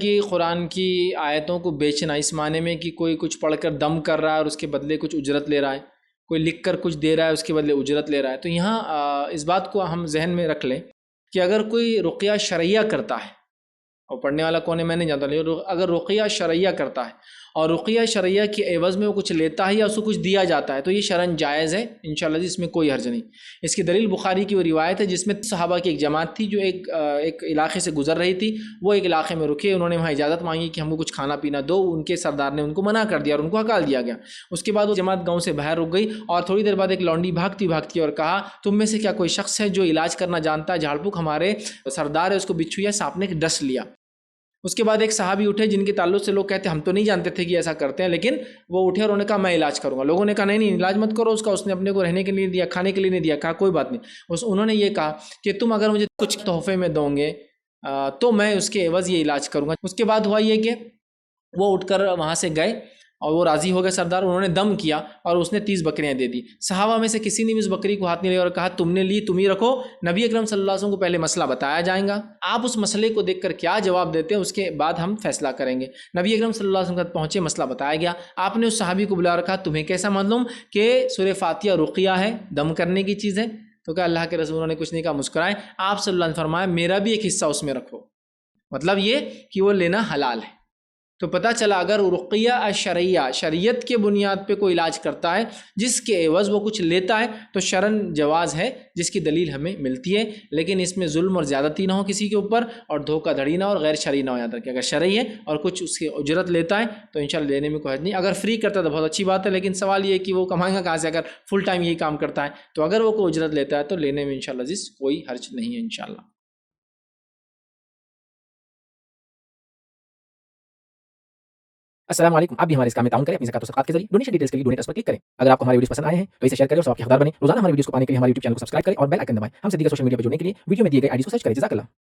کہ قرآن کی آیتوں کو بیچنا اس معنی میں کہ کوئی کچھ پڑھ کر دم کر رہا ہے اور اس کے بدلے کچھ اجرت لے رہا ہے، کوئی لکھ کر کچھ دے رہا ہے اس کے بدلے اجرت لے رہا ہے، تو یہاں اس بات کو ہم ذہن میں رکھ لیں کہ اگر کوئی رقیہ شرعیہ کرتا ہے، اور پڑھنے والا کون ہے میں نہیں جانتا، لیکن اگر رقیہ شرعیہ کرتا ہے اور رقیہ شرعیہ کی عوض میں وہ کچھ لیتا ہے یا اس کو کچھ دیا جاتا ہے تو یہ شرعاً جائز ہے انشاءاللہ جی، اس میں کوئی حرج نہیں۔ اس کی دلیل بخاری کی وہ روایت ہے جس میں صحابہ کی ایک جماعت تھی جو ایک علاقے سے گزر رہی تھی، وہ ایک علاقے میں رکے، انہوں نے وہاں اجازت مانگی کہ ہم کو کچھ کھانا پینا دو، ان کے سردار نے ان کو منع کر دیا اور ان کو ہکال دیا گیا۔ اس کے بعد وہ جماعت گاؤں سے باہر رک گئی اور تھوڑی دیر بعد ایک لونڈی بھاگتی اور کہا تم میں سے کیا کوئی شخص ہے جو علاج کرنا جانتا ہے؟ جھاڑ پھونک ہمارے سردار ہے، اس کو بچھو یا سانپ نے ڈس لیا۔ اس کے بعد ایک صحابی اٹھے جن کے تعلق سے لوگ کہتے ہیں ہم تو نہیں جانتے تھے کہ ایسا کرتے ہیں، لیکن وہ اٹھے اور انہوں نے کہا میں علاج کروں گا۔ لوگوں نے کہا نہیں علاج مت کرو اس کا، اس نے اپنے کو رہنے کے لیے دیا، کھانے کے لیے نہیں دیا۔ کہا کوئی بات نہیں۔ انہوں نے یہ کہا کہ تم اگر مجھے کچھ تحفے میں دو گے تو میں اس کے عوض یہ علاج کروں گا۔ اس کے بعد ہوا یہ کہ وہ اٹھ کر وہاں سے گئے اور وہ راضی ہو گئے سردار، انہوں نے دم کیا اور اس نے 30 بکریاں دے دی۔ صحابہ میں سے کسی نے بھی اس بکری کو ہاتھ نہیں لیا اور کہا تم نے لی تم ہی رکھو، نبی اکرم صلی اللہ علیہ وسلم کو پہلے مسئلہ بتایا جائے گا، آپ اس مسئلے کو دیکھ کر کیا جواب دیتے ہیں اس کے بعد ہم فیصلہ کریں گے۔ نبی اکرم صلی اللہ علیہ وسلم تک پہنچے، مسئلہ بتایا گیا، آپ نے اس صحابی کو بلا رکھا تمہیں کیسا معلوم کہ سورہ فاتحہ رقیہ ہے، دم کرنے کی چیز ہے؟ تو کہا اللہ کے رسول نے کچھ نہیں کہا، مسکرائے۔ آپ صلی اللہ علیہ وسلم نے فرمایا میرا بھی ایک حصہ اس میں رکھو، مطلب یہ کہ وہ لینا حلال ہے۔ تو پتہ چلا اگر رقیہ شرعیہ شریعت کے بنیاد پہ کوئی علاج کرتا ہے جس کے عوض وہ کچھ لیتا ہے تو شرعاً جواز ہے، جس کی دلیل ہمیں ملتی ہے، لیکن اس میں ظلم اور زیادتی نہ ہو کسی کے اوپر اور دھوکہ دھڑی نہ اور غیر شرعی نہ ہو۔ یاد رکھیں اگر شرعی ہے اور کچھ اس کی اجرت لیتا ہے تو انشاءاللہ لینے میں کوئی حرج نہیں۔ اگر فری کرتا ہے تو بہت اچھی بات ہے، لیکن سوال یہ ہے کہ وہ کمائے گا کہاں سے؟ اگر فل ٹائم یہی کام کرتا ہے تو اگر وہ کوئی اجرت لیتا ہے تو لینے میں انشاءاللہ عزیز کوئی حرج نہیں ہے انشاءاللہ۔ السلام علیکم، آپ بھی ہمارے اس کام میں تعاون کریں اپنی زکات و صدقات کے ذریعے۔ ڈونیشن ڈیٹیلز کے لیے ڈونیٹ اس پر کلک کریں۔ اگر آپ کو ہمارے ویڈیوز پسند آئے ہیں تو اسے شیئر کریں اور ثواب کے حقدار بنیں۔ روزانہ ہمارے ویڈیوز کو پانے کے لیے ہمارے یوٹیوب چینل کو سبسکرائب کریں اور بیل آئکن دبائیں۔ ہم سے دیگر سوشل میڈیا پر جڑنے کے لیے ویڈیو میں دیے گئے آئی ڈی کو سرچ کریں۔ جزاک اللہ۔